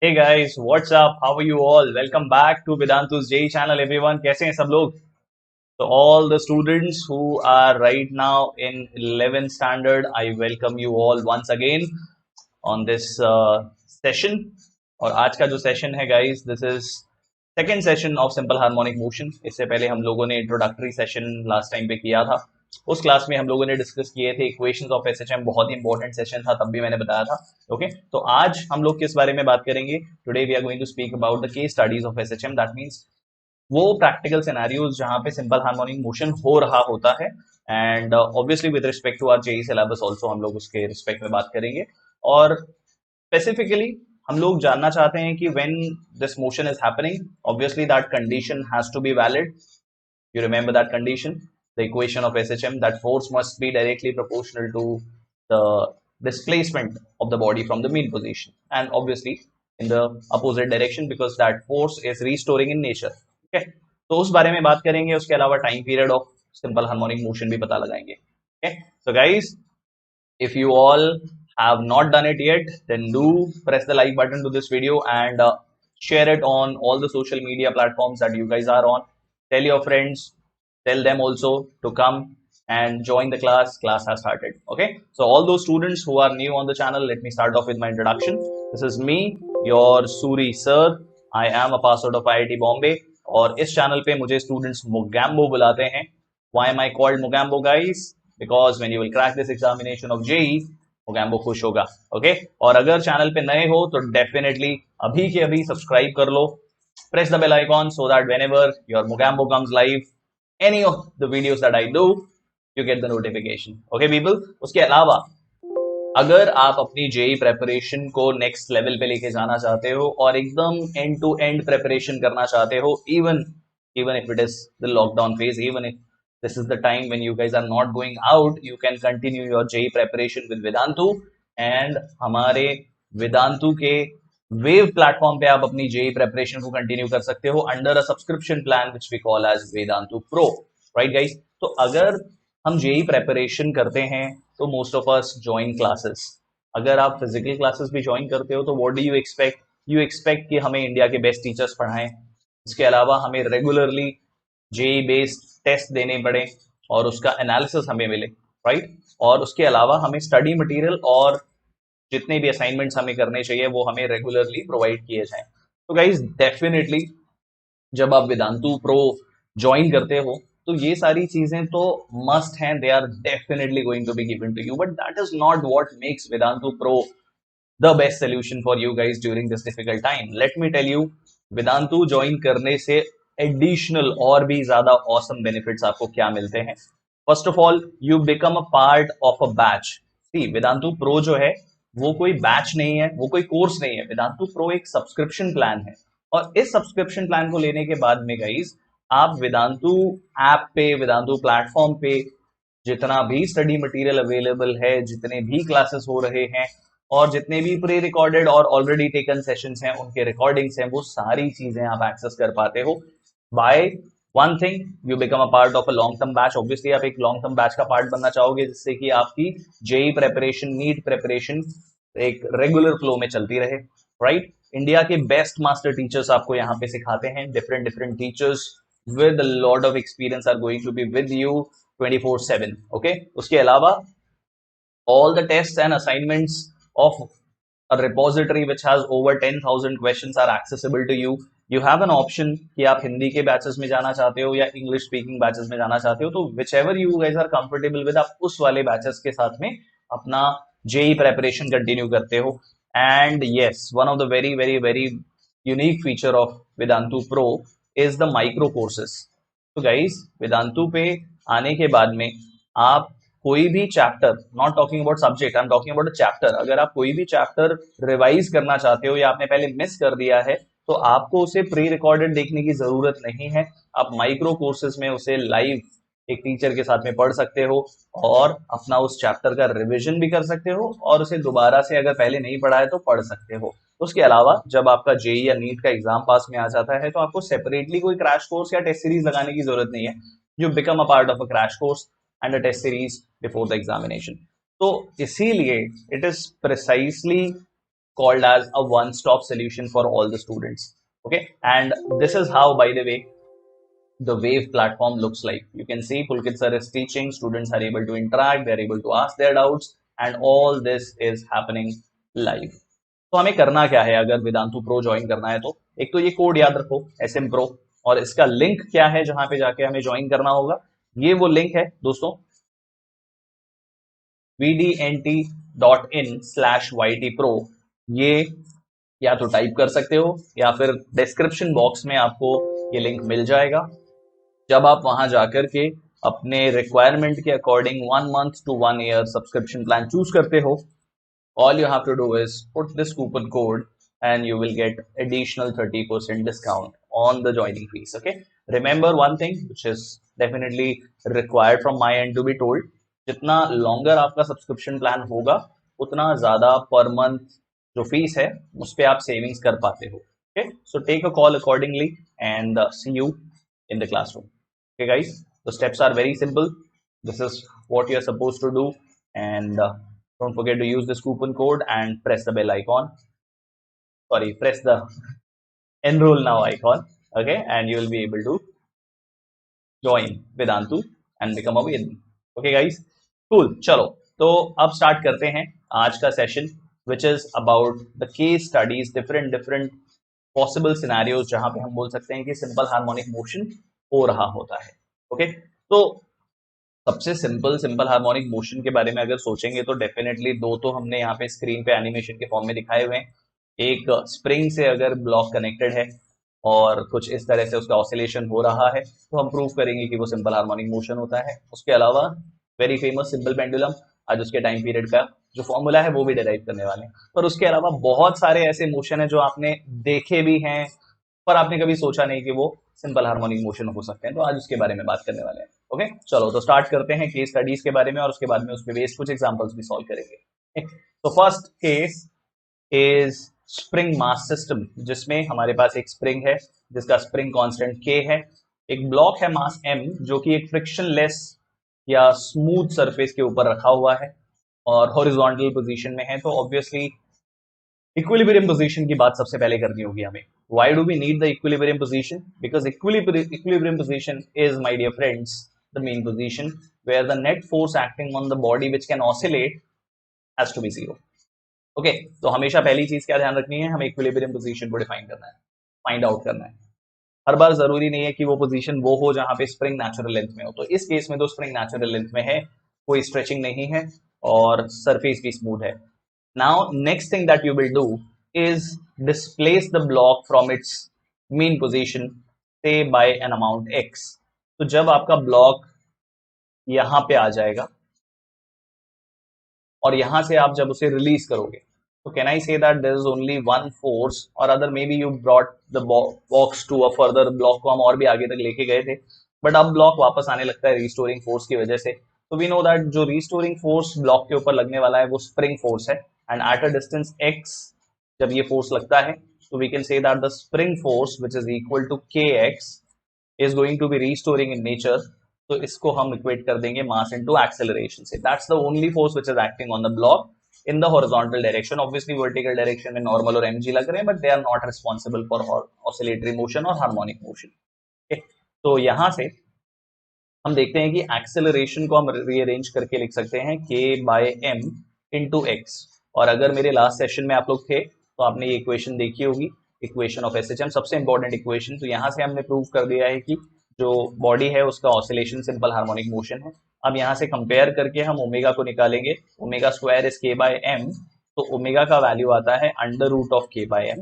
Hey guys, what's up? How are you all? Welcome back to Vedantu's JEE channel, everyone. कैसे हैं सब लोग? So all the students who are right now in 11th standard, I welcome you all once again on this session. और आज का जो session है guys, this is second session of simple harmonic motion. इससे पहले हम लोगों ने introductory session last time पे किया था. उस क्लास में हम लोगों ने डिस्कस किए थे इक्वेशंस ऑफ एसएचएम, बहुत ही इंपॉर्टेंट सेशन था, तब भी मैंने बताया था. ओके, तो आज हम लोग किस बारे में बात करेंगे? Today we are going to speak about the case studies of SHM. That means वो प्रैक्टिकल सिनेरियोज जहां पे सिंपल हार्मोनिक मोशन हो रहा होता है, and obviously with respect to our JEE syllabus also हम लोग उसके रिस्पेक्ट में बात करेंगे. और स्पेसिफिकली हम लोग जानना चाहते हैं कि when this motion is happening, obviously that condition has to be valid. You remember that condition, the equation of SHM, that force must be directly proportional to the displacement of the body from the mean position, and obviously in the opposite direction because that force is restoring in nature. Okay, तो उस बारे में बात करेंगे. उसके अलावा time period of simple harmonic motion भी पता लगाएंगे. Okay, so guys, if you all have not done it yet, then do press the like button to this video and share it on all the social media platforms that you guys are on. Tell your friends, tell them also to come and join the class. Class has started. Okay, so all those students who are new on the channel, let me start off with my introduction. This is me, your Suri sir. I am a pass out of IIT Bombay और इस channel पे मुझे students Mogambo बुलाते हैं. Why am I called Mogambo guys? Because when you will crack this examination of JEE, Mogambo खुश होगा. Okay, और अगर चैनल पे नए हो तो डेफिनेटली अभी के अभी सब्सक्राइब कर लो. Press the bell icon so that whenever your Mogambo comes live, any of the videos that I do, you get the notification. Okay people, उसके अलावा अगर आप अपनी जेई प्रेपरेशन को नेक्स्ट लेवल पे लेके जाना चाहते हो और एकदम एंड टू एंड प्रेपरेशन करना चाहते हो, even if it is the lockdown phase, even if this is the time when you guys are not going out, you can continue your JEE preparation with Vedantu. and हमारे वेदांतु के wave platform पे आप अपनी JEE preparation को continue कर सकते हो under a subscription plan which we call as Vedantu pro. Right guys, तो अगर हम जेई प्रेपरेशन करते हैं तो most of us join classes. अगर आप फिजिकल क्लासेस भी ज्वाइन करते हो तो what do you expect? You expect कि हमें इंडिया के बेस्ट टीचर्स पढ़ाएं. इसके अलावा हमें रेगुलरली जेई बेस्ड टेस्ट देने पड़े और उसका एनालिसिस हमें मिले. राइट, और उसके अलावा हमें स्टडी मटेरियल और जितने भी असाइनमेंट्स हमें करने चाहिए वो हमें रेगुलरली प्रोवाइड किए जाएं. तो गाइज डेफिनेटली जब आप वेदांतु प्रो ज्वाइन करते हो तो ये सारी चीजें तो मस्ट हैं. They are definitely going to be given to you, but that is not what makes Vedantu pro the best solution for you guys during this difficult time. Let me tell you, Vedantu join करने से additional और भी ज्यादा awesome benefits आपको क्या मिलते हैं. First of all, you become a part of a batch. See, Vedantu pro जो है वो कोई बैच नहीं है, वो कोई कोर्स नहीं है. वेदांतु प्रो एक सब्सक्रिप्शन प्लान है और इस सब्सक्रिप्शन प्लान को लेने के बाद में गाइज आप वेदांतु ऐप पे, वेदांतु प्लेटफॉर्म पे जितना भी स्टडी मटेरियल अवेलेबल है, जितने भी क्लासेस हो रहे हैं और जितने भी प्री रिकॉर्डेड और ऑलरेडी टेकन सेशंस हैं उनके रिकॉर्डिंग्स हैं, वो सारी चीजें आप एक्सेस कर पाते हो by one thing, you become a part of a long term batch. Obviously आप एक लॉन्ग टर्म बैच का पार्ट बनना चाहोगे जिससे कि आपकी जेई प्रेपरेशन, नीट प्रेपरेशन एक रेगुलर फ्लो में चलती रहे. राइट, इंडिया के बेस्ट मास्टर टीचर्स आपको यहाँ पे सिखाते हैं. Different teachers with a lot of experience are going to be with you 24/7. okay, उसके अलावा all the tests and assignments of a repository which has over 10,000 questions are accessible to you. You have an option कि आप हिंदी के batches में जाना चाहते हो या इंग्लिश स्पीकिंग बैचेस में जाना चाहते हो, तो whichever you guys are comfortable with, आप उस वाले बैचेस के साथ में अपना जेई प्रेपरेशन कंटिन्यू करते हो. And yes, one of the very very very unique feature of Vedantu pro is the micro courses. तो गाइज वेदांतु पे आने के बाद में आप कोई भी chapter, not talking about subject, I am talking about a chapter, अगर आप कोई भी चैप्टर रिवाइज करना चाहते हो या आपने पहले मिस कर दिया है तो आपको उसे प्री रिकॉर्डेड देखने की जरूरत नहीं है. आप माइक्रो कोर्सेज में उसे लाइव एक टीचर के साथ में पढ़ सकते हो और अपना उस चैप्टर का रिवीजन भी कर सकते हो और उसे दोबारा से अगर पहले नहीं पढ़ा है तो पढ़ सकते हो. उसके अलावा जब आपका जेई या नीट का एग्जाम पास में आ जाता है तो आपको सेपरेटली कोई क्रैश कोर्स या टेस्ट सीरीज लगाने की जरूरत नहीं है. You become a part of a crash course and a test series before the examination. तो इसीलिए it is precisely called as a one-stop solution for all the students. Okay, and this is how, by the way, the Wave platform looks like. You can see Pulkit sir is teaching, students are able to interact, they're able to ask their doubts, and all this is happening live. तो हमें करना क्या है अगर Vedantu pro join करना है? तो एक तो ये कोड याद रखो SM Pro, और इसका लिंक क्या है जहां पे जाके हमें ज्वाइन करना होगा? ये वो लिंक है दोस्तों, vdnt.in/ytpro। ये या तो टाइप कर सकते हो या फिर डिस्क्रिप्शन बॉक्स में आपको ये लिंक मिल जाएगा। जब आप वहां जाकर के अपने रिक्वायरमेंट के according 1 month to 1 year subscription plan choose करते हो, all you have to do is put this coupon code and you will get additional 30% discount on the joining fees. Okay, remember one thing which is definitely required from my end to be told, जितना longer आपका subscription plan होगा उतना ज्यादा per month जो fees है उस पर आप सेविंग्स कर पाते हो. Okay, so take a call accordingly and see you in the classroom. Okay guys, the steps are very simple. This is what you are supposed to do, and don't forget to use this coupon code and press the bell icon. Sorry, press the enroll now icon. Okay, and you will be able to join Vedantu and become a Vedan. Okay guys, cool. चलो तो अब start करते हैं आज का session, which is about the case studies, different possible scenarios जहां पे हम बोल सकते हैं कि सिंपल हार्मोनिक मोशन हो रहा होता है. ओके, तो सबसे सिंपल हार्मोनिक मोशन के बारे में अगर सोचेंगे तो डेफिनेटली दो तो हमने यहाँ पे स्क्रीन पे एनिमेशन के फॉर्म में दिखाए हुए हैं. एक स्प्रिंग से अगर ब्लॉक कनेक्टेड है और कुछ इस तरह से उसका ऑसिलेशन हो रहा है तो हम प्रूव करेंगे कि वो सिंपल हार्मोनिक मोशन होता है. उसके अलावा वेरी फेमस सिंपल पेंडुलम, आज उसके टाइम पीरियड का जो फॉर्मूला है वो भी डिराइव करने वाले हैं. पर उसके अलावा बहुत सारे ऐसे मोशन है जो आपने देखे भी हैं पर आपने कभी सोचा नहीं कि वो सिंपल हार्मोनिक मोशन हो सकते हैं, तो आज उसके बारे में बात करने वाले हैं. ओके, चलो तो स्टार्ट करते हैं केस स्टडीज के बारे में और उसके बाद में उसमें बेस्ड कुछ एग्जांपल्स भी सॉल्व करेंगे. तो first case is spring mass system, जिसमें हमारे पास एक स्प्रिंग है जिसका स्प्रिंग कांस्टेंट K है, एक ब्लॉक है मास M जो कि एक फ्रिक्शनलेस या स्मूथ सरफेस के ऊपर रखा हुआ है और हॉरिजॉन्टल पोजीशन में है. तो ऑब्वियसली इक्विलिब्रियम पोजीशन की बात सबसे पहले करनी होगी हमें. Why do we need the equilibrium position? Because equilibrium position is, my dear friends, the main position where the net force acting on the body which can oscillate has to be zero. Okay, तो हमेशा पहली चीज क्या ध्यान रखनी है, हमें equilibrium position को डिफाइन करना है, फाइंड आउट करना है. हर बार जरूरी नहीं है कि वो पोजीशन वो हो जहां पे स्प्रिंग नेचुरल लेंथ में हो. तो इस केस में तो स्प्रिंग नेचुरल लेंथ में है, कोई स्ट्रेचिंग नहीं है और सरफेस भी स्मूथ है. Now next thing that you will do is displace the block from its mean position, say by an amount x. तो जब आपका ब्लॉक यहां पे आ जाएगा और यहां से आप जब उसे रिलीज करोगे तो can I say that there is only one force, और other may be you brought the box to a further, block को हम और भी आगे तक लेके गए थे बट अब ब्लॉक वापस आने लगता है रिस्टोरिंग फोर्स की वजह से. तो वी नो दैट जो रिस्टोरिंग फोर्स ब्लॉक के ऊपर लगने वाला है वो स्प्रिंग फोर्स है, and at a distance x जब ये फोर्स लगता है तो we can say that the spring force which is equal to kx is going to be restoring in nature. तो इसको हम इक्वेट कर देंगे mass into acceleration से. That's the only force which is acting on the block in the horizontal direction. Obviously vertical direction में normal और mg लग रहे हैं but they are not responsible for oscillatory motion और harmonic motion. Okay? तो यहाँ से हम देखते हैं कि एक्सेलरेशन को हम रीअरेंज करके लिख सकते हैं k by m into x. और अगर मेरे लास्ट सेशन में आप लोग थे तो आपने ये इक्वेशन देखी होगी, इक्वेशन ऑफ SHM, सबसे इंपॉर्टेंट इक्वेशन. तो यहाँ से हमने प्रूव कर दिया है कि जो बॉडी है उसका ऑसिलेशन सिंपल हार्मोनिक मोशन है. अब यहाँ से कंपेयर करके हम ओमेगा को निकालेंगे. Omega square is k by m, तो ओमेगा का वैल्यू आता है under root of k by m.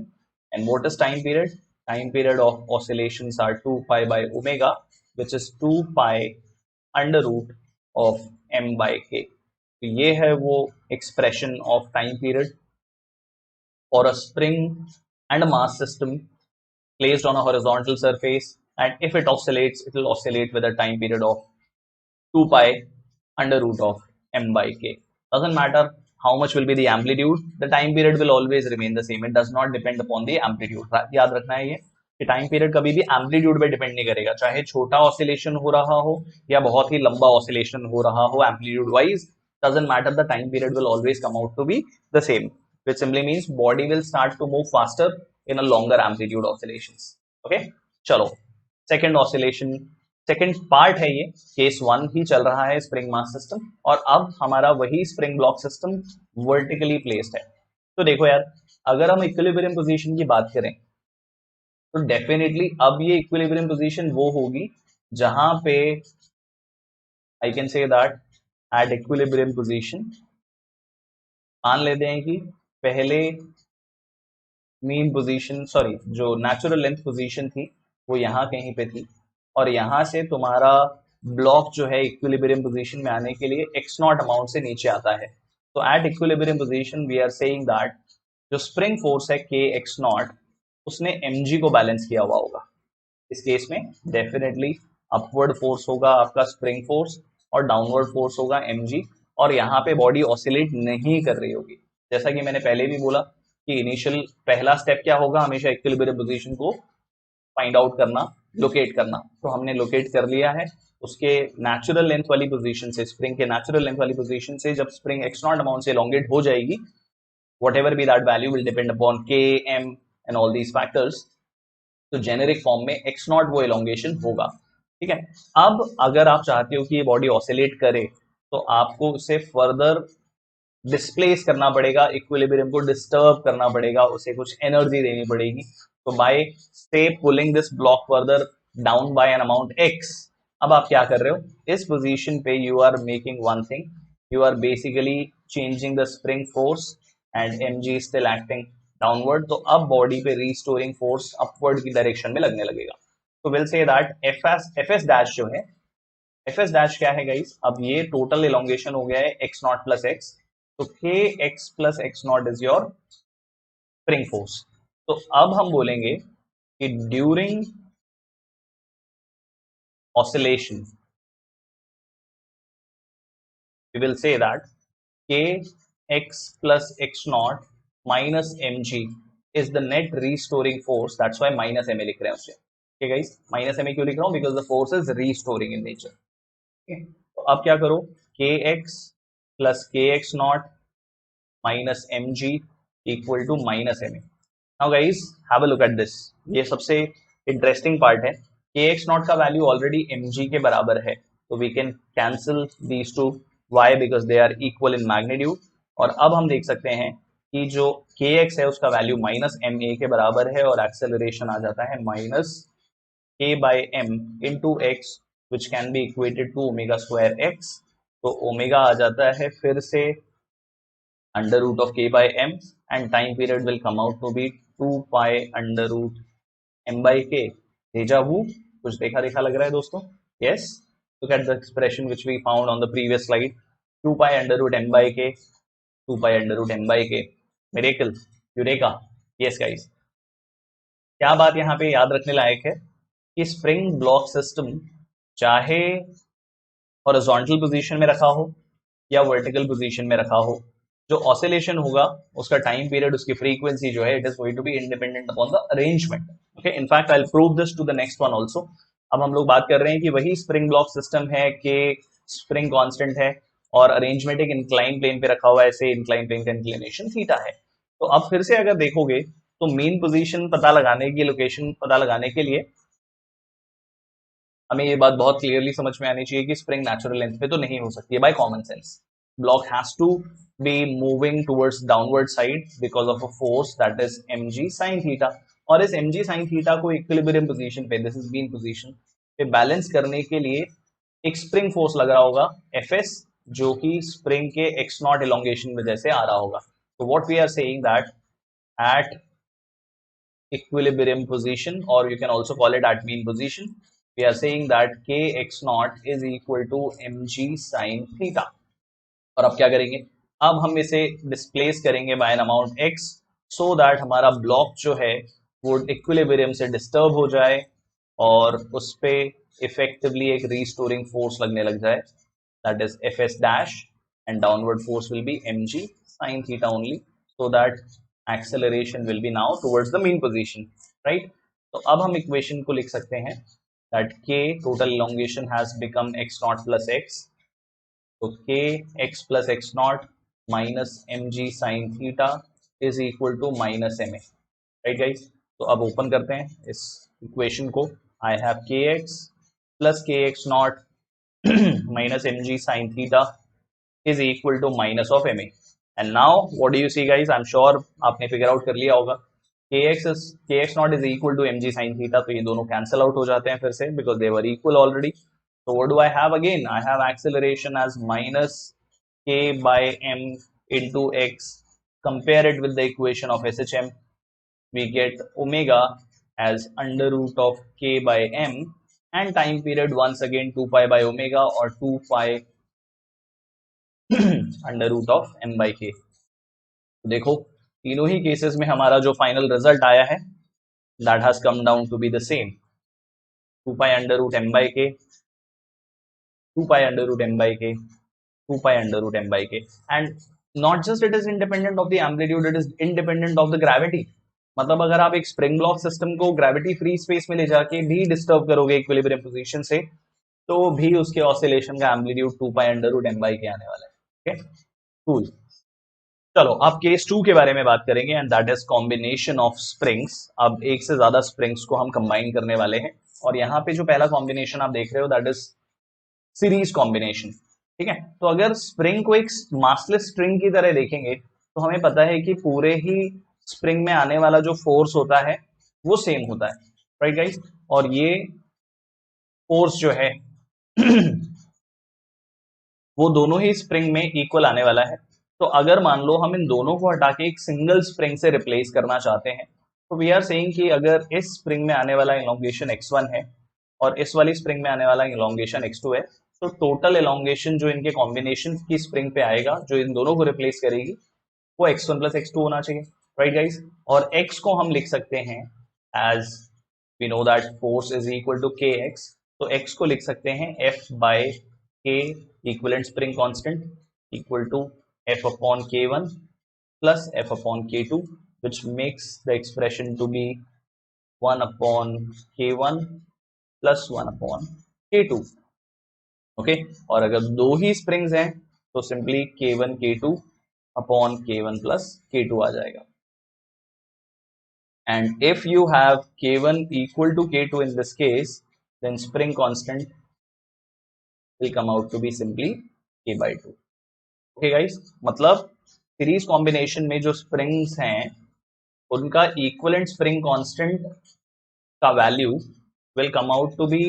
And what is time period? Time period of oscillations are 2 pi by omega which is 2 pi under root of m by k. तो ये है वो expression of time period for a spring and mass system placed on a horizontal surface, and if it oscillates it will oscillate with a time period of 2 pi under root of m by k. Doesn't matter how much will be the amplitude, the time period will always remain the same. It does not depend upon the amplitude. याद रखना है ये कि time period कभी भी amplitude पे depend नहीं करेगा, चाहे छोटा ऑसिलेशन हो रहा हो या बहुत ही लंबा ऑसिलेशन हो रहा हो amplitude wise, doesn't matter, the time period will always come out to be the same. which simply means body will start to move faster in a longer amplitude oscillations. Okay, चलो second oscillation, second part है ये, case 1 ही चल रहा है spring mass system, और अब हमारा वही spring block system vertically placed है। तो देखो यार, अगर हम इक्विलिब्रियम पोजीशन की बात करें तो डेफिनेटली अब ये इक्विलिब्रियम पोजीशन वो होगी जहां पे I can say that at equilibrium position मान लेते हैं कि पहले मीन पोजीशन, सॉरी जो नेचुरल लेंथ पोजीशन थी वो यहाँ कहीं पे थी, और यहाँ से तुम्हारा ब्लॉक जो है इक्विलिब्रियम पोजीशन में आने के लिए x नॉट अमाउंट से नीचे आता है। तो at equilibrium position we are saying that जो स्प्रिंग फोर्स है k x नॉट उसने mg को बैलेंस किया हुआ होगा। इस केस में डेफिनेटली अपवर्ड फोर्स होगा आपका स्प्रिंग फोर्स और डाउनवर्ड फोर्स होगा mg, और यहाँ पे बॉडी ऑसिलेट नहीं कर रही होगी। जैसा कि मैंने पहले भी बोला कि इनिशियल पहला स्टेप क्या होगा, हमेशा इक्विलिब्रियम पोजीशन को फाइंड आउट करना, लोकेट करना। तो हमने लोकेट कर लिया है उसके नेचुरल लेंथ वाली पोजीशन से, स्प्रिंग के नेचुरल लेंथ वाली पोजीशन से जब स्प्रिंग एक्स नॉट अमाउंट से एलोंगेट हो जाएगी, whatever be that value will depend upon k, m and all these factors, तो जेनेरिक फॉर्म में x नॉट वो एलोंगेशन होगा। ठीक है, अब अगर आप चाहते हो कि ये बॉडी ऑसिलेट करे तो आपको उसे फर्दर डिस्प्लेस करना पड़ेगा, इक्विलिब्रियम को डिस्टर्ब करना पड़ेगा, उसे कुछ एनर्जी देनी पड़ेगी। तो बाय से pulling this block further down by an amount x, अब आप क्या कर रहे हो, इस पोजीशन पे you are making one thing, you are basically changing the spring force and mg still acting downward. तो अब बॉडी पे रीस्टोरिंग फोर्स अपवर्ड की डायरेक्शन में लगने लगेगा। तो will say that fs dash जो है, fs डैश क्या है गाइस, अब ये टोटल एलोंगेशन हो गया है x नॉट प्लस x, तो kx plus x naught is your spring force. तो अब हम बोलेंगे कि during oscillation we will say that kx plus x naught minus mg is the net restoring force, that's why minus ma लिख रहे हैं उससे। okay guys, minus ma क्यों लिख रहा हूं, because the force is restoring in nature। okay, तो अब क्या करो, kx plus kx naught minus mg equal to minus ma। now guys have a look at this, ये सबसे इंटरेस्टिंग पार्ट है। kx नॉट का वैल्यू ऑलरेडी mg के बराबर है, तो we can cancel these two, why because they are equal in magnitude. और अब हम देख सकते हैं कि जो kx है उसका वैल्यू माइनस ma के बराबर है, और एक्सेलरेशन आ जाता है minus k by m into X, which can be equated to omega square x। तो ओमेगा आ जाता है फिर से under root of k by m, and time period will come out to be 2 pi under root m by k। deja vu, कुछ देखा देखा लग रहा है दोस्तों? yes, look at the expression which we found on the previous slide, 2 pi under root m by k, 2 pi under root m by k, miracle, eureka. yes guys, क्या बात यहाँ पे याद रखने लायक है कि स्प्रिंग ब्लॉक सिस्टम चाहे horizontal position में रखा हो या वर्टिकल पोजीशन में रखा हो, जो ऑसिलेशन होगा उसका टाइम पीरियड, उसकी फ्रीक्वेंसी जो है, it is going to be independent upon the arrangement. Okay, in fact I will prove this to the next one also. अब हम लोग बात कर रहे हैं कि वही स्प्रिंग ब्लॉक सिस्टम है कि स्प्रिंग कांस्टेंट है और अरेंजमेंट एक इंक्लाइन प्लेन पे रखा हुआ है, ऐसे इंक्लाइन प्लेन का इंक्लिनेशन थीटा है। तो अब फिर से अगर देखोगे तो मेन पोजीशन पता लगाने की, लोकेशन पता लगाने के लिए हमें ये बात बहुत क्लियरली समझ में आनी चाहिए कि स्प्रिंग नेचुरल लेंथ पे तो नहीं हो सकती है by common sense. Block has to be moving towards downward side because of a force that is mg sin theta, और इस mg sin theta को इक्विलिब्रियम पोजीशन पे, दिस इज बीन पोजीशन पे बैलेंस करने के लिए एक स्प्रिंग फोर्स लग रहा होगा fs, जो कि स्प्रिंग के x नॉट एलोंगेशन वजह से आ रहा होगा। तो what we are saying that at equilibrium position, or you can also call it at mean position, we are saying that kx naught is equal to mg sin theta। और अब क्या करेंगे, अब हम इसे डिस्प्लेस करेंगे by an amount x, so that हमारा block जो है वो इक्विलिब्रियम से डिस्टर्ब हो जाए और उस पे इफेक्टिवली एक रीस्टोरिंग फोर्स लगने लग जाए, that is fs dash, and downward force will be mg sin theta only, so that acceleration will be now towards the mean position, right? तो अब हम इक्वेशन को लिख सकते हैं that k total elongation has become x naught plus x, तो k x plus x naught minus mg sin theta is equal to minus M A, right guys. तो अब ओपन करते हैं इस इक्वेशन को। I have K X plus K X naught minus M ji sine theta is equal to minus of M A. And now what do you see guys, I am sure आपने figure out कर लिया होगा। K X naught is equal to M ji sine theta, तो ये दोनों cancel out हो जाते हैं फिर से, because they were equal already. So what do I have again? I have acceleration as minus k by m into x. Compare it with the equation of SHM. We get omega as under root of k by m, and time period once again 2 pi by omega or 2 pi under root of m by k. तो देखो तीनों ही cases में हमारा जो final result आया है that has come down to be the same, 2 pi under root m by k, 2 pi under root m by k, 2 pi under root m by k. And not just it is independent of the amplitude, it is independent of the gravity. मतलब अगर आप एक spring block system को gravity free space में ले जाके भी disturb करोगे इक्विलिब्रियम पोजीशन से, तो भी उसके ऑसिलेशन का amplitude 2 pi under root m by k आने वाला है। Okay cool. चलो अब केस 2 के बारे में बात करेंगे, and that is combination of springs. अब एक से ज्यादा स्प्रिंग्स को हम कंबाइन करने वाले हैं, और यहाँ पे जो पहला कॉम्बिनेशन आप देख रहे हो दैट इज सीरीज कॉम्बिनेशन। ठीक है, तो अगर स्प्रिंग को एक मासलेस स्ट्रिंग की तरह देखेंगे तो हमें पता है कि पूरे ही स्प्रिंग में आने वाला जो फोर्स होता है वो सेम होता है, राइट गाइस। और ये फोर्स जो है वो दोनों ही स्प्रिंग में इक्वल आने वाला है। तो अगर मान लो हम इन दोनों को हटा के एक सिंगल स्प्रिंग से रिप्लेस करना चाहते हैं, तो वी आर सेइंग कि अगर इस स्प्रिंग में आने वाला इलोंगेशन x1 है और इस वाली स्प्रिंग में आने वाला इलोंगेशन x2 है, तो टोटल इलोंगेशन जो इनके कॉम्बिनेशन की स्प्रिंग पे आएगा, जो इन दोनों को रिप्लेस करेगी, वो x1 प्लस x2 होना चाहिए, राइट गाइस। और x को हम लिख सकते हैं as we know that force is equal to kx, तो x को लिख सकते हैं f by k equivalent spring constant equal to f upon k1 plus f upon k2, which makes the expression to be 1 upon k1 plus 1 upon k2। Okay, और अगर दो ही springs हैं तो simply k1 k2 upon k1 plus k2 आ जाएगा। And if you have k1 equal to k2 in this case, then spring constant will come out to be simply k by 2। Okay guys, मतलब series combination में जो springs हैं उनका equivalent spring constant का value will come out to be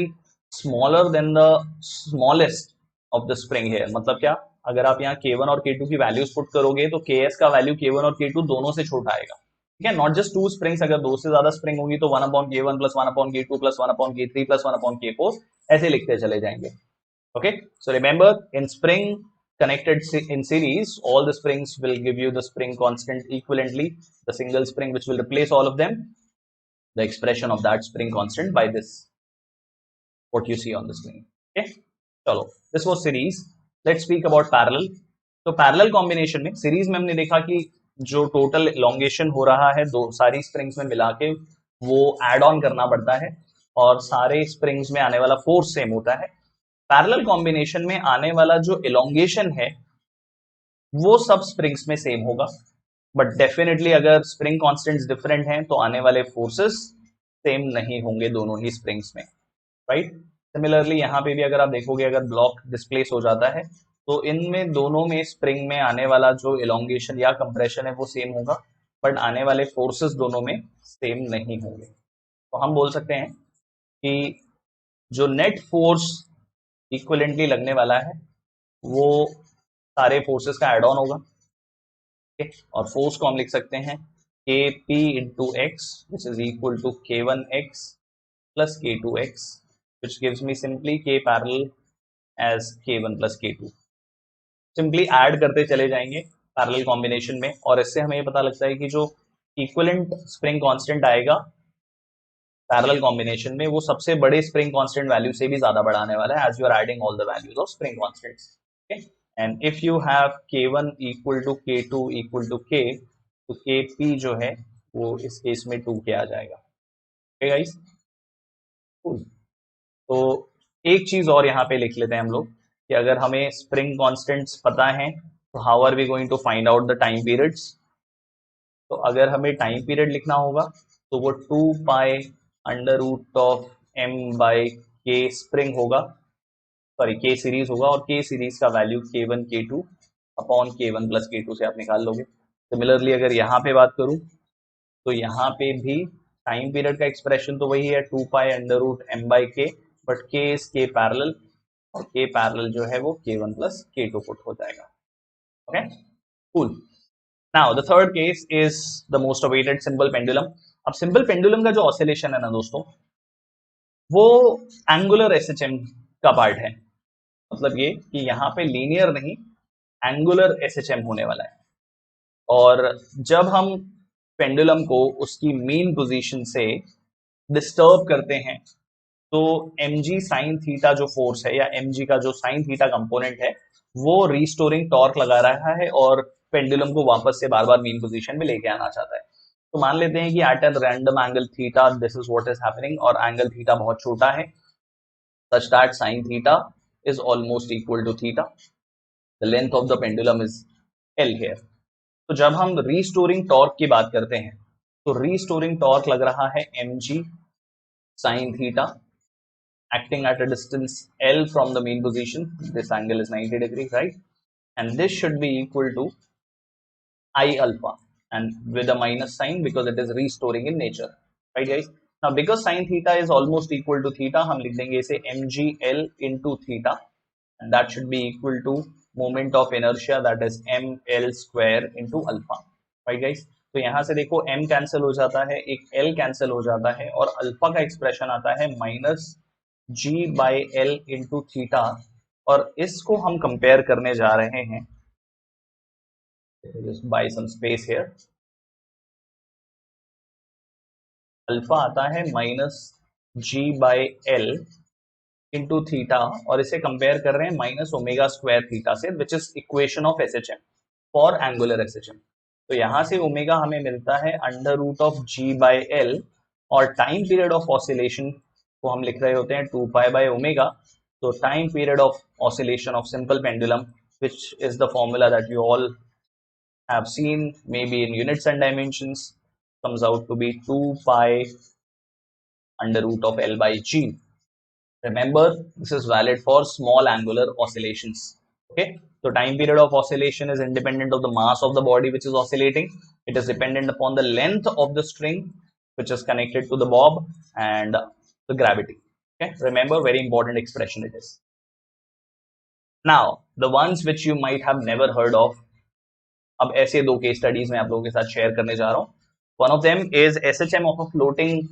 smaller than the smallest of the spring here. मतलब क्या, अगर आप यहाँ k1 और k2 की वैल्यूज पुट करोगे तो ks का वैल्यू k1 और k2 दोनों से छोटा आएगा। ठीक है, नॉट जस्ट टू स्प्रिंग्स, अगर दो से ज्यादा स्प्रिंग होगी तो 1 upon k1 plus 1 upon k2 plus 1 upon k3 plus 1 upon k4 ऐसे लिखते चले जाएंगे। Okay, so remember in spring connected in series, all the springs will give you the spring constant equivalently. The single spring which will replace all of them, the expression of that spring constant by this, what you see on the screen. Okay, चलो this was series. Let's speak about parallel. तो parallel combination में series में हमने देखा कि जो total elongation हो रहा है दो सारी springs में मिला के वो add on करना पड़ता है, और सारे springs में आने वाला force same होता है। पैरेलल कॉम्बिनेशन में आने वाला जो इलोंगेशन है वो सब स्प्रिंग्स में सेम होगा, बट डेफिनेटली अगर स्प्रिंग कांस्टेंट्स डिफरेंट हैं तो आने वाले फोर्सेस सेम नहीं होंगे दोनों ही स्प्रिंग्स में, राइट। सिमिलरली यहाँ पे भी अगर आप देखोगे, अगर ब्लॉक डिस्प्लेस हो जाता है तो इनमें दोनों में स्प्रिंग में आने वाला जो इलोंगेशन या कंप्रेशन है वो सेम होगा, बट आने वाले फोर्सेस दोनों में सेम नहीं होंगे। तो हम बोल सकते हैं कि जो नेट फोर्स इक्विवेलेंटली लगने वाला है वो सारे फोर्सेस का एड ऑन होगा। okay? और फोर्स को हम लिख सकते हैं kp into x which is equal to k1x plus k2x which gives me simply k parallel as k1 plus k2। Simply add करते चले जाएंगे पैरेलल कॉम्बिनेशन में, और इससे हमें ये पता लगता है कि जो इक्विवेलेंट स्प्रिंग कांस्टेंट आएगा पैरेलल कॉम्बिनेशन में वो सबसे बड़े स्प्रिंग कांस्टेंट वैल्यू से भी ज्यादा बड़ा आने वाला है, as you are adding all the values of spring constants. Okay, and if you have k1 equal to k2 equal to k, तो kp जो है वो इस केस में 2k आ जाएगा। ओके गाइस, तो एक चीज और यहाँ पे लिख लेते हैं हम लोग कि अगर हमें स्प्रिंग कांस्टेंट्स पता है तो how are we going to find out the time periods. तो अगर हमें टाइम पीरियड लिखना होगा तो वो 2 pi under root of m by K spring होगा, सॉरी के सीरीज होगा, और के सीरीज का value k1 k2 upon k1 plus k2 से आप निकाल लोगे। सिमिलरली अगर यहाँ पे बात करूँ तो यहाँ पे भी टाइम पीरियड का एक्सप्रेशन तो वही है 2 pi under root m by k, but k is k parallel, और k पैरेलल जो है वो k1 प्लस k2 पुट हो जाएगा। Okay cool. Now the third case is the most awaited simple pendulum. अब सिंपल पेंडुलम का जो oscillation है ना दोस्तों, वो एंगुलर एसएचएम का पार्ट है। मतलब ये कि यहाँ पे लीनियर नहीं, एंगुलर एसएचएम होने वाला है। और जब हम पेंडुलम को उसकी मीन पोजीशन से डिस्टर्ब करते हैं तो mg साइन थीटा जो फोर्स है, या mg का जो साइन थीटा कंपोनेंट है, वो रिस्टोरिंग टॉर्क लगा रहा है और पेंडुलम को वापस से बार बार मीन पोजीशन में लेके आना चाहता है। तो मान लेते हैं कि at a random angle theta this is what is happening, और एंगल थीटा बहुत छोटा है, such that sin theta is almost equal to theta. The length of the pendulum is L here. तो जब हम रीस्टोरिंग टॉर्क की बात करते हैं तो रीस्टोरिंग टॉर्क लग रहा है mg sin theta acting at a distance L from the mean position. This angle is 90 degrees, right? And this should be equal to I alpha, and with a minus sign because it is restoring in nature, right guys? Now because sin theta is almost equal to theta, हम लिख देंगे इसे mgl into theta, and that should be equal to moment of inertia, that is ml square into alpha, right guys? तो यहाँ से देखो m cancel हो जाता है, एक l कैंसिल हो जाता है, और अल्फा का एक्सप्रेशन आता है minus g by l into theta, और इसको हम कंपेयर करने जा रहे हैं, just buy some space here, alpha आता है minus G by L into theta, और इसे कंपेयर कर रहे हैं माइनस ओमेगा स्क्वायर थीटा से, which is equation of SHM for angular SHM. तो यहां से ओमेगा हमें मिलता है under root of G by L, और टाइम पीरियड ऑफ ऑसिलेशन को हम लिख रहे होते हैं 2 पाई बाई ओमेगा। तो time period of oscillation of simple pendulum, which is the formula that you all have seen maybe in units and dimensions, comes out to be 2 pi under root of L by G. Remember, this is valid for small angular oscillations. Okay, so time period of oscillation is independent of the mass of the body which is oscillating. It is dependent upon the length of the string which is connected to the bob and the gravity. Okay, remember, very important expression it is. Now the ones which you might have never heard of, अब ऐसे दो case studies मैं आप लोगों के साथ share करने जा रहा हूँ। One of them is SHM of a floating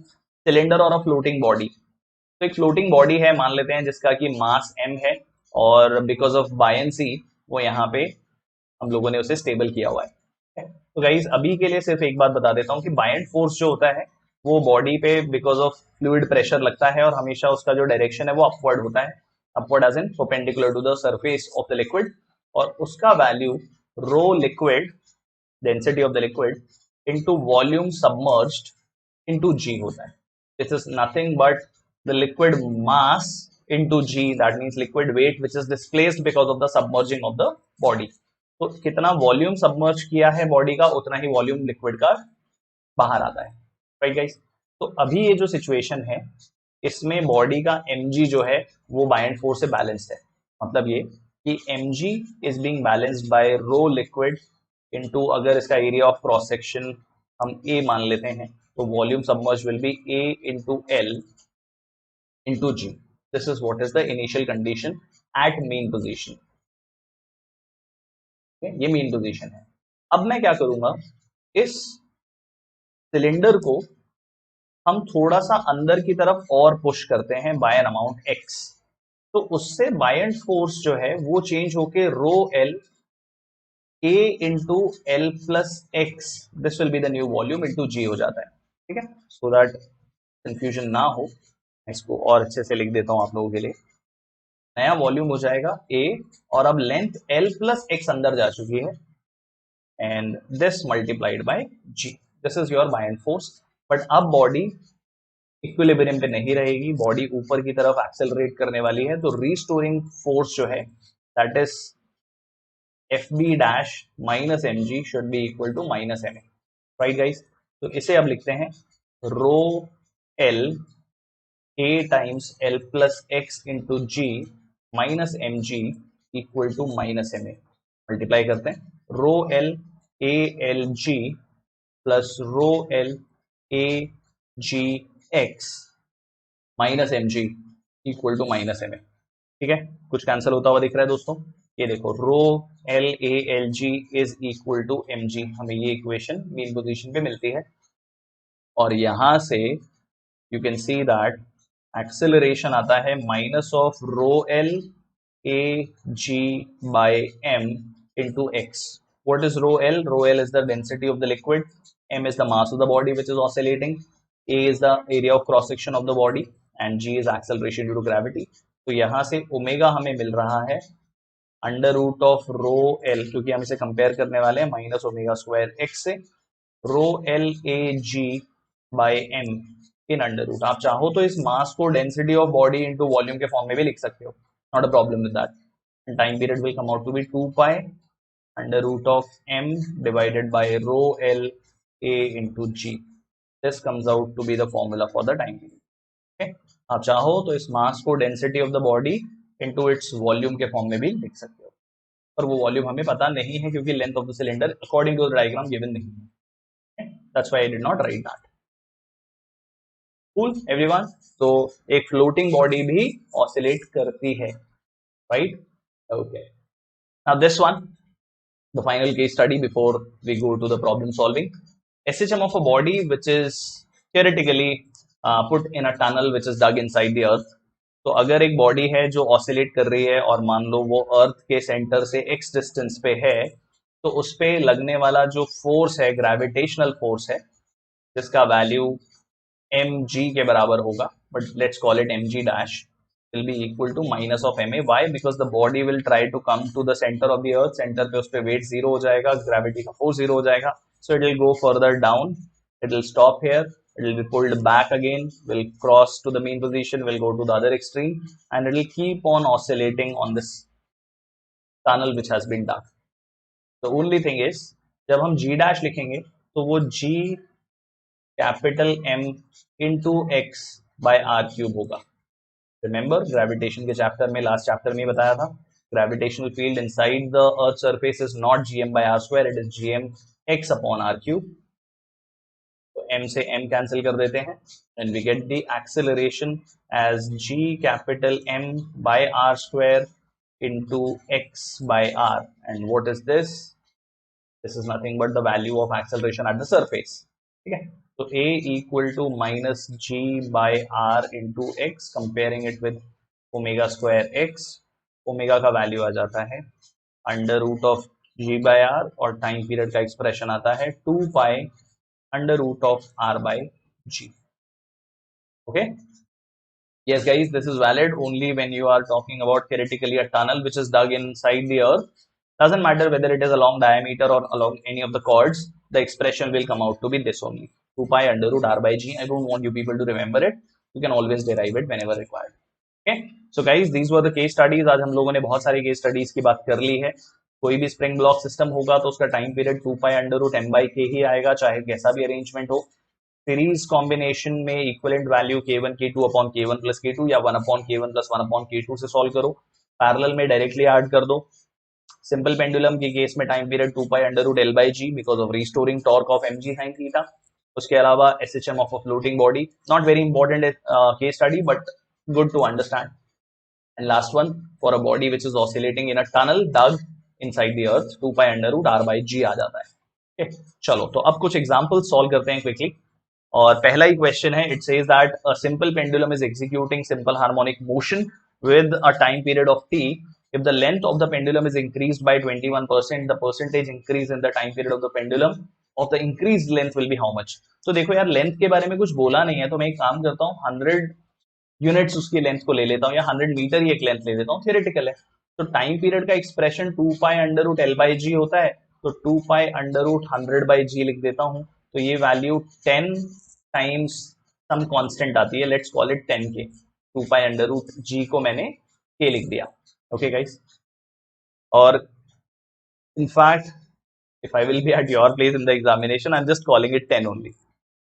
cylinder और अ फ्लोटिंग बॉडी। तो एक फ्लोटिंग बॉडी है, मान लेते हैं, जिसका कि मास m है, और बिकॉज ऑफ बायंसी वो यहाँ पे हम लोगों ने उसे स्टेबल किया हुआ है। तो गाइज अभी के लिए सिर्फ एक बात बता देता हूँ कि बायंट फोर्स जो होता है वो बॉडी पे बिकॉज ऑफ फ्लूइड प्रेशर लगता है, और हमेशा उसका जो डायरेक्शन है वो अपवर्ड होता है, upward as in perpendicular to the surface of the liquid, और उसका value rho liquid, density of the liquid into volume submerged into g होता है. This is nothing but the liquid mass into g, that means liquid weight which is displaced because of the submerging of the body. तो कितना volume submerge किया है body का, उतना ही volume liquid का बाहर आता है, राइट गाइस? तो अभी ये जो सिचुएशन है इसमें बॉडी का mg जो है वो बायंट फोर्स से बैलेंस्ड है। मतलब ये कि mg is being balanced by rho liquid into, अगर इसका एरिया ऑफ क्रॉस सेक्शन हम a मान लेते हैं, तो volume submerge will be a into l into g. This is what is the initial condition at mean position. ये mean position है। अब मैं क्या करूंगा, इस सिलेंडर को हम थोड़ा सा अंदर की तरफ और पुश करते हैं बाय एन अमाउंट x, तो उससे बायंट फोर्स जो है वो चेंज होके rho l a into l plus x, this will be the new volume into g हो जाता है, ठीक है? सो दैट कंफ्यूजन ना हो, इसको और अच्छे से लिख देता हूं आप लोगों के लिए। नया वॉल्यूम हो जाएगा a, और अब लेंथ l प्लस एक्स अंदर जा चुकी है, and this multiplied by g, this is your buoyant force. But अब बॉडी इक्विलिब्रियम पे नहीं रहेगी, बॉडी ऊपर की तरफ एक्सेलरेट करने वाली है, तो रीस्टोरिंग फोर्स जो है that is F B dash minus M G should be equal to minus M A. Right guys, तो इसे अब लिखते हैं rho L A times L plus X into G minus M G equal to minus M A. Multiply करते हैं rho L A L G plus rho L A G X minus M G equal to minus M A. ठीक है, कुछ cancel होता हुआ दिख रहा है दोस्तों। ये देखो rho L A L G is equal to M G, हमें ये इक्वेशन मेन पोजीशन पे मिलती है। और यहां से you can see that acceleration आता है minus of rho L A G by M into X. What is rho L? Rho L is the density of the liquid, M is the mass of the body which is oscillating, A is the area of cross section of the body, and G is acceleration due to gravity. तो यहाँ से omega हमें मिल रहा है under root of rho L, क्योंकि हम इसे कंपेयर करने वाले हैं माइनस ओमेगा स्क्वायर एक्स से, rho L A G by M in under root. आप चाहो तो इस मास को density of body into volume के फॉर्म में भी लिख सकते हो, not a problem with that. Time period will come out to be 2 pi under root of m divided by rho L A into G. This comes out to be the formula for the time period. Okay? आप चाहो तो इस mass को density of the body into its volume के form में भी लिख सकते हो, पर वो वॉल्यूम हमें पता नहीं है क्योंकि length of the cylinder according to the diagram given नहीं है। That's why I did not write that. Cool everyone. तो एक फ्लोटिंग बॉडी भी ऑसिलेट करती है, right? Okay, now this one, the final case study before we go to the problem solving. SHM of a body which is theoretically put in a tunnel which is dug inside the earth. तो अगर एक body है जो oscillate कर रही है और मान लो वो अर्थ के सेंटर से x डिस्टेंस पे है, तो उस पे लगने वाला जो फोर्स है ग्रेविटेशनल फोर्स है, जिसका वैल्यू mg के बराबर होगा, but let's call it mg dash, will be equal to minus of ma. Why? Because the body will try to come to the center of the earth. Center पे उस पे weight zero हो जाएगा, gravity का force zero हो जाएगा, so it will go further down. It will stop here. It will be pulled back again. Will cross to the mean position. Will go to the other extreme, and it will keep on oscillating on this tunnel which has been dug. The only thing is, जब हम g dash लिखेंगे तो वो g capital M into x by r cube होगा। Remember gravitation के chapter में, last chapter में बताया था, gravitational field inside the earth surface is not GM by R square, it is GM X upon R cube. तो m से m cancel कर देते हैं and we get the acceleration as g capital M by R square into x by r, and what is this? This is nothing but the value of acceleration at the surface. ठीक है, तो a equal to minus g by r into x, comparing it with omega square x, omega का value आ जाता है under root of g by r, और time period का expression आता है 2 pi under root of r by g. Okay, yes guys, this is valid only when you are talking about theoretically a tunnel which is dug inside the earth. Doesn't matter whether it is a long diameter or along any of the chords, the expression will come out to be this only, 2 pi under root r by g. I don't want you people to remember it. You can always derive it whenever required. Okay, so guys, these were the case studies. आज हम लोगों ने बहुत सारी case studies की बात कर ली है। कोई भी स्प्रिंग ब्लॉक सिस्टम होगा तो उसका time period 2 pi under root m by k ही आएगा, चाहे कैसा भी अरेंजमेंट हो। सीरीज कॉम्बिनेशन में equivalent value k1 k2 upon k1 plus k2 या 1 upon k1 plus 1 upon k2 से सॉल्व करो। पैरेलल में डायरेक्टली ऐड कर दो। सिंपल पेंडुलम के केस में time period 2 pi under root l by g because of restoring torque of m ji sine theta. उसके अलावा SHM of a floating body, not very important case study but good to understand. And last one, for a body which is oscillating in a tunnel dug inside the earth, 2 pi under root r by g आ जाता है। okay? चलो तो अब कुछ example solve करते हैं quickly. और पहला ही क्वेश्चन है, it says that a simple pendulum is executing simple harmonic motion with a time period of t. If the length of the pendulum is increased by 21%, the percentage increase in the time period of the pendulum of the increased length will be how much? तो देखो यार, length के बारे में कुछ बोला नहीं है, तो मैं एक काम करता हूँ 100 यूनिट्स उसकी लेंथ को ले लेता हूँ, या 100 मीटर ही एक लेंथ ले लेता हूँ, थियोरेटिकल है। तो टाइम पीरियड का expression 2 pi under root l by g होता है, तो 2 pi under root 100 by g लिख देता हूँ। तो ये वैल्यू 10 टाइम्स सम कांस्टेंट आती है, लेट्स कॉल इट 10 के। 2 पाई अंडर रूट जी को मैंने के लिख दिया। ओके गाइस, और in fact If I will be at your place in the examination, I'm just calling it 10 only,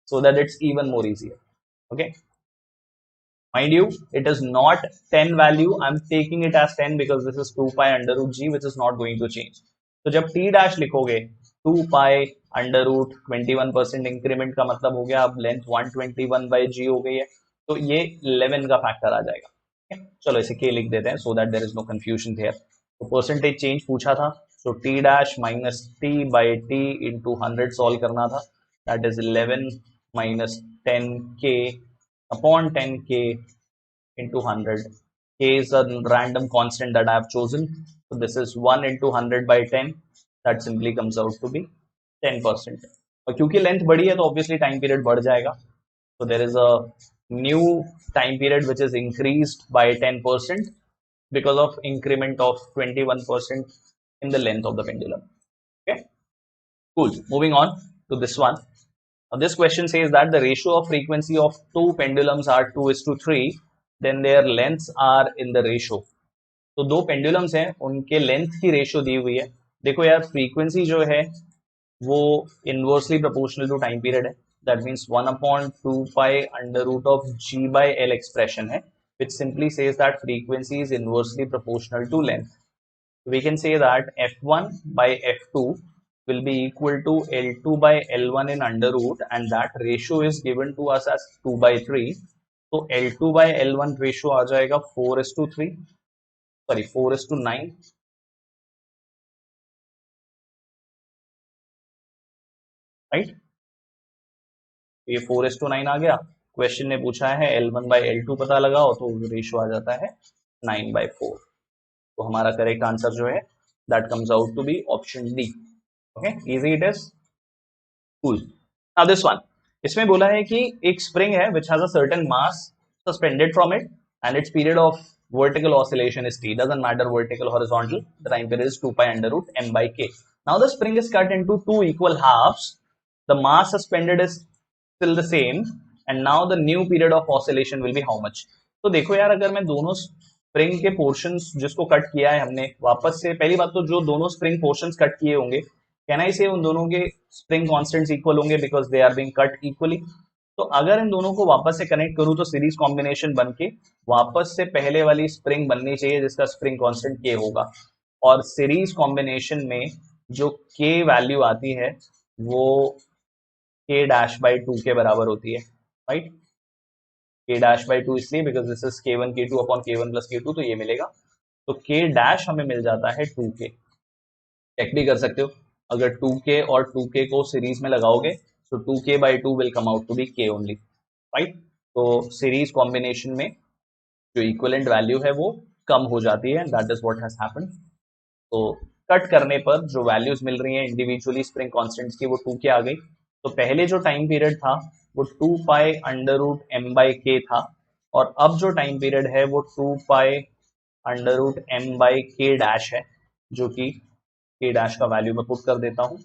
so that it's even more easier. Okay. Mind you, it is not 10 value. I'm taking it as 10 because this is 2 pi under root g, which is not going to change. तो जब t dash लिखोगे 2 pi under root 21% increment का मतलब हो गया, अब length 121 by g हो गई है, तो ये 11 का फैक्टर आ जाएगा. Okay? चलो इसे k लिख देते हैं so that there is no confusion here. तो परसेंटेज चेंज पूछा था, so t dash minus t by t into 100 solve करना था, that is 11 minus 10k upon 10k into 100. K is a random constant that I have chosen. So this is 1 into 100 by 10. That simply comes out to be 10%. और क्योंकि length बड़ी है तो obviously time period बढ़ जाएगा. So there is a new time period which is increased by 10% because of increment of 21% in the length of the pendulum. Okay, cool. Moving on to this one. Now this question says that the ratio of frequency of two pendulums are 2:3, then their lengths are in the ratio. तो दो pendulums हैं, उनके length की ratio दी हुई है. देखो यार, frequency जो है वो inversely proportional to time period है. That means 1/2 pi under root of g by l expression है, which simply says that frequency is inversely proportional to length. We can say that f1 by f2 will be equal to L2 by L1 in under root, and that ratio is given to us as 2/3. तो L2 by L1 ratio आ जाएगा 4:3, sorry 4:9, right. ये 4:9 आ गया. Question ने पूछा है L1 by L2 पता लगाओ, तो रेशियो आ जाता है 9/4. तो हमारा करेक्ट आंसर जो है that comes out to be option D. Okay, easy it is. Cool. Now this one, इसमें बोला है कि एक स्प्रिंग है which has a certain mass suspended from it and its period of vertical oscillation is t. Doesn't matter vertical, horizontal. The time period is 2 pi under root m by k. Now the spring is cut into two equal halves. The mass suspended is still the same and now the new period of oscillation will be how much. तो देखो यार, अगर मैं दोनों spring के portions जिसको cut किया है हमने वापस से, पहली बात तो जो दोनों स्प्रिंग पोर्शंस कट किए होंगे, कैन आई से उन दोनों के स्प्रिंग कांस्टेंट्स इक्वल होंगे because they are being cut equally. तो अगर इन दोनों को वापस से कनेक्ट करूं तो सीरीज कॉम्बिनेशन बन के वापस से पहले वाली स्प्रिंग बननी चाहिए जिसका स्प्रिंग कांस्टेंट के होगा. और सीरीज कॉम्बिनेशन में जो के वैल्यू आती है वो k डैश बाई 2 के बराबर होती है, राइट. k डैश बाई 2 इसलिए because this is k1 k2 upon k1 plus k2, तो ये मिलेगा. तो k डैश हमें मिल जाता है 2k. चेक भी कर सकते हो, अगर 2k और 2k को सीरीज में लगाओगे तो 2k by 2 will come out to be k only, right. तो सीरीज कॉम्बिनेशन में जो इक्विवेलेंट वैल्यू है वो कम हो जाती है, that is what has happened. तो कट करने पर जो वैल्यूज मिल रही हैं इंडिविजुअली स्प्रिंग कांस्टेंट्स की वो 2k आ गई. तो पहले जो टाइम पीरियड था वो 2 pi under root m by k था, और अब जो टाइम पीरियड है वो 2 pi under root m by k dash है, जो कि k डैश का वैल्यू मैं पुट कर देता हूं.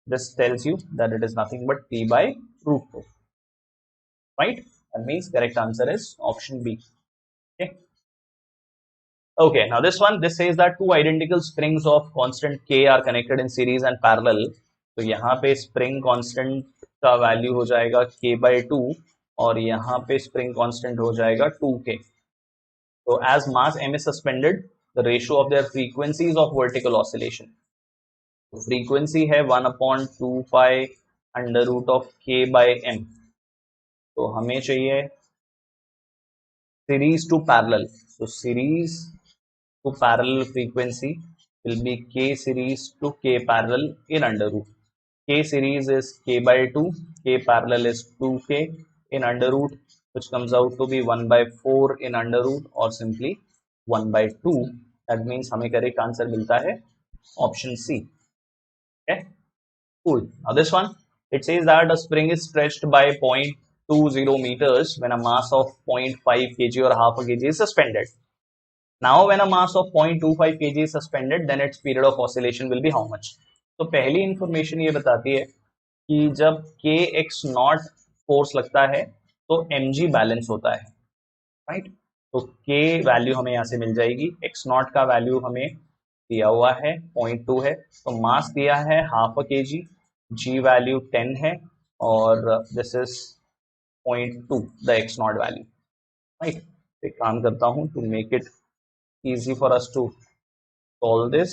This tells you that it is nothing but t by root 2, right? That means correct answer is option B. Okay. Okay, now this one, this says that two identical springs of constant k are connected in series and parallel. तो यहाँ पे spring constant का value हो जाएगा k by 2 और यहाँ पे spring constant हो जाएगा 2k. So as mass m is suspended, the ratio of their frequencies of vertical oscillation. Frequency है 1/2 pi under root of k by m. तो हमें चाहिए सीरीज टू पैरेलल. तो series to parallel frequency will be k series to k parallel in under root. K series is k by 2, k parallel is 2k in under root, which comes out to be 1/4 in under root or simply 1/2. That means हमें correct answer मिलता है option C. Okay, cool. Now this one, it says that a spring is stretched by 0.20 meters when a mass of 0.5 kg or half a kg is suspended. Now when a mass of 0.25 kg is suspended, then its period of oscillation will be how much? तो पहली information ये बताती है कि जब kx not force लगता है तो mg बैलेंस होता है, राइट. तो k वैल्यू हमें यहाँ से मिल जाएगी, x नॉट का वैल्यू हमें दिया हुआ है 0.2 है, तो मास दिया है half a KG, g value 10 है और this is 0.2 the x naught value, right. एक काम करता हूँ to make it easy for us to solve this,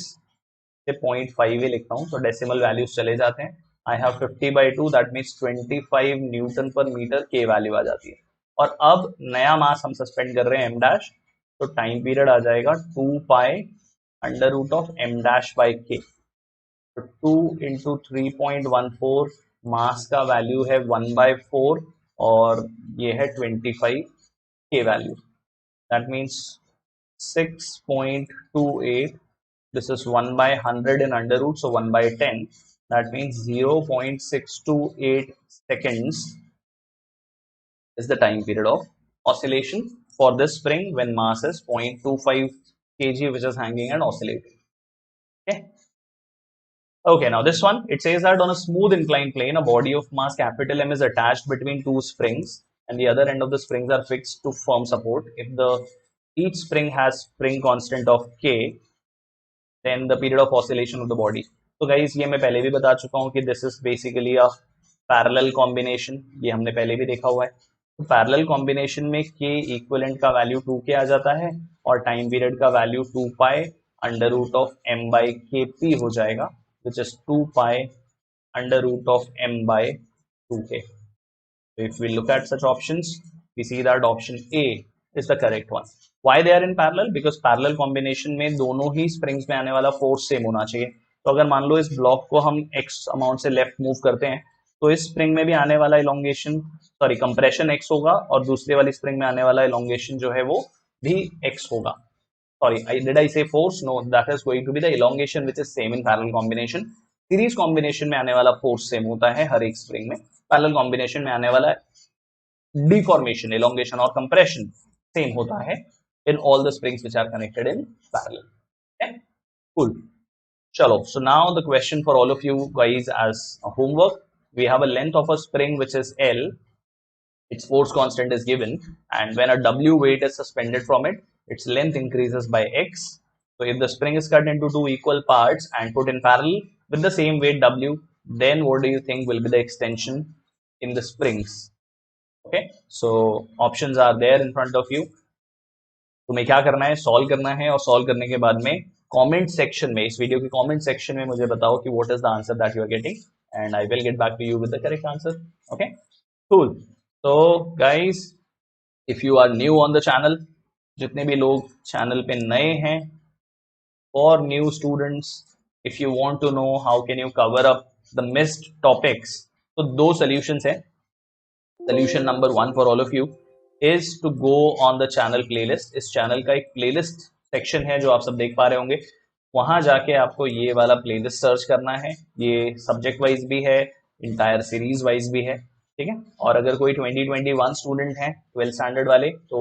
0.5 ही लिखता हूँ, तो डेसिमल वैल्यूज चले जाते हैं। I have 50/2 that means 25 newton per metre के वैल्यू आ जाती है। और अब नया मास हम सस्पेंड कर रहे हैं एम डैश, तो टाइम पीरियड आ जाएगा 2 pi under root of m dash by k, तो 2 इंटू 3.14, मास का वैल्यू है 1/4 और ये है 25 के value, that means 6.28, this is 1 by 100 in under root, so 1 by 10, that means 0.628 seconds is the time period of oscillation for this spring when mass is 0.25 kg which is hanging and oscillating. Okay, now this one, it says that on a smooth inclined plane a body of mass capital M is attached between two springs and the other end of the springs are fixed to firm support. If the each spring has spring constant of k, then the period of oscillation of the body. तो guys ये मैं पहले भी बता चुका हूँ कि this is basically a parallel combination, ये हमने पहले भी देखा हुआ है। तो पैरेलल कॉम्बिनेशन में k इक्विवेलेंट का वैल्यू 2k आ जाता है और टाइम पीरियड का value 2 pi under root of m by k p हो जाएगा, which is 2 pi under root of m by 2k. So if we look at such options, we see that option A is the correct one. Why they are in parallel? Because parallel combination में दोनों ही springs में आने वाला force same होना चाहिए। तो अगर मान लो इस ब्लॉक को हम x अमाउंट से लेफ्ट मूव करते हैं, तो इस स्प्रिंग में भी आने वाला इलोंगेशन सॉरी कंप्रेशन x होगा और दूसरे वाली स्प्रिंग में आने वाला इलोंगेशन जो है वो भी x होगा। Sorry, did I say force? No, that is going to be the elongation which is same in parallel combination. Series combination में आने वाला फोर्स सेम होता है हर एक स्प्रिंग में, पैरेलल कॉम्बिनेशन में आने वाला डिफॉर्मेशन, एलोंगेशन और कंप्रेशन सेम होता है in all the springs which are connected in parallel. Okay, cool. Chalo, so now the question for all of you guys as a homework, we have a length of a spring which is L, its force constant is given, and when a W weight is suspended from it, its length increases by X. So if the spring is cut into two equal parts and put in parallel with the same weight W, then what do you think will be the extension in the springs? Okay, so options are there in front of you. तुम्हें क्या करना है, solve करना है और solve करने के बाद में कमेंट सेक्शन में, इस वीडियो के कमेंट सेक्शन में मुझे बताओ कि what is the answer that you are getting and I will get back to you with the correct answer. Okay, cool. तो guys, if you are new on the channel, जितने भी लोग channel पे नए हैं, for new students, if you want to know how can you cover up the missed topics, तो दो solutions हैं। Solution number 1 for all of you is to go on the channel playlist. इस channel का एक playlist section है जो आप सब देख पा रहे होंगे, वहां जाके आपको ये वाला प्लेलिस्ट सर्च करना है। ये सब्जेक्ट वाइज भी है, इंटायर सीरीज वाइज भी है, ठीक है। और अगर कोई 2021 स्टूडेंट है 12th स्टैंडर्ड वाले, तो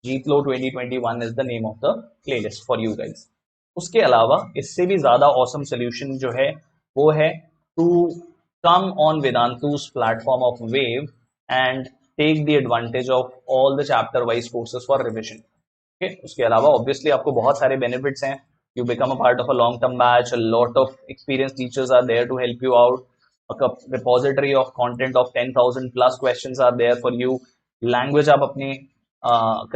जीत लो 2021 is the name of the playlist for you guys. उसके अलावा इससे भी ज्यादा ऑसम सोल्यूशन जो है वो है to come on Vedantu's platform of wave and take the advantage of all the chapter wise courses for revision. Okay, उसके अलावा obviously आपको बहुत सारे benefits हैं. You become a part of a long term batch. A lot of experienced teachers are there to help you out. A repository of content of 10,000 plus questions are there for you. Language आप अपनी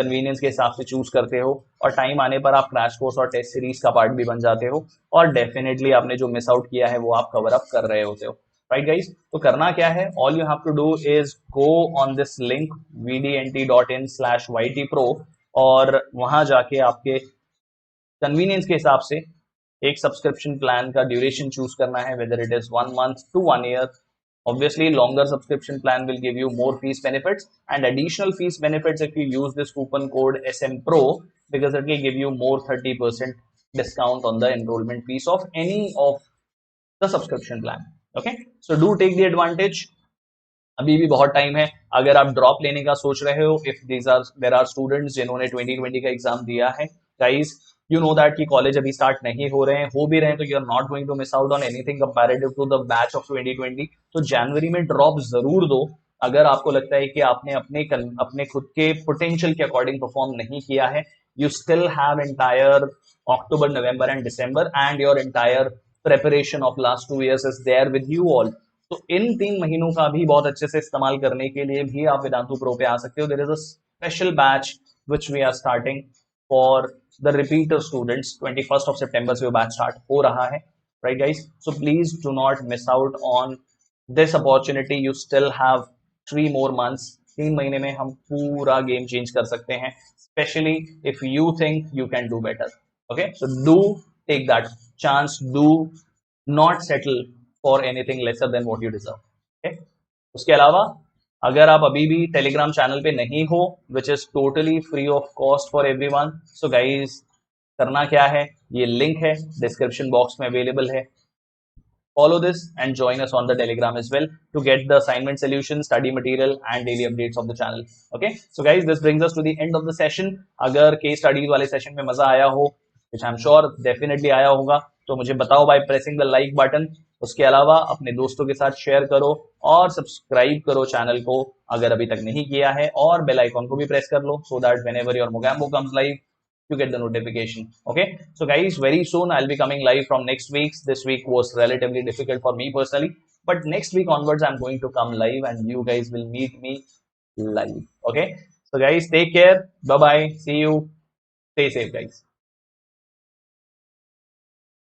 convenience के हिसाब से choose करते हो और time आने पर आप crash course और test series का part भी बन जाते हो और definitely आपने जो miss out किया है वो आप cover up कर रहे होते हो। Right guys, तो करना क्या है, all you have to do is go on this link vdnt.in/ytpro और वहां जाके आपके कन्वीनियंस के हिसाब से एक सब्सक्रिप्शन प्लान का ड्यूरेशन चूज करना है, whether it is 1 month to 1 year. Obviously, longer subscription plan will give you more fees benefits and additional fees benefits if you use this coupon code SMPRO, because it will give you more 30% discount on the enrollment fees of any of the subscription plan. Okay, so do take the advantage. अभी भी बहुत time है। अगर आप drop लेने का सोच रहे हो, इफ देयर आर स्टूडेंट्स जिन्होंने 2020 का एग्जाम दिया है, गाइस यू नो दैट कि कॉलेज अभी स्टार्ट नहीं हो रहे हैं, हो भी रहे हैं तो you are not going to miss out on anything comparative to the batch of 2020। तो जनवरी में ड्रॉप जरूर दो अगर आपको लगता है कि आपने अपने खुद के पोटेंशियल के अकॉर्डिंग परफॉर्म नहीं किया है। You still have entire October, November and December, and your entire preparation of last 2 years is there with you all. तो इन 3 महीनों का भी बहुत अच्छे से इस्तेमाल करने के लिए भी आप वेदांतु प्रो पे आ सकते हो. There is a special batch which we are starting for the repeater students. 21 September से वो बैच स्टार्ट हो रहा है, right guys. So please do not miss out on this opportunity. You still have 3 more months. 3 महीने में हम पूरा game change कर सकते हैं, specially if you think you can do better. Okay, so do take that chance. Do not settle for anything lesser than what you deserve. Okay, उसके अलावा अगर आप अभी भी टेलीग्राम चैनल पे नहीं हो, which is totally free of cost for everyone, so guys करना क्या है, ये लिंक है डिस्क्रिप्शन बॉक्स में अवेलेबल है. Follow this and join us on the Telegram as well to get the assignment solutions, study material and daily updates of the channel. Okay, so guys, this brings us to the end of the session. अगर case studies वाले session में मजा आया हो, which I'm sure definitely आया होगा, तो मुझे बताओ by pressing the like button. उसके अलावा अपने दोस्तों के साथ शेयर करो और सब्सक्राइब करो चैनल को अगर अभी तक नहीं किया है, और बेल आइकॉन को भी प्रेस कर लो so that whenever your Mogambo comes live, you get the notification. Okay, so guys, very soon I'll be coming live from next week. This week was relatively difficult for me personally, but next week onwards I'm going to come live and you guys will meet me live. Okay, so guys, take care, bye bye, see you, stay safe guys.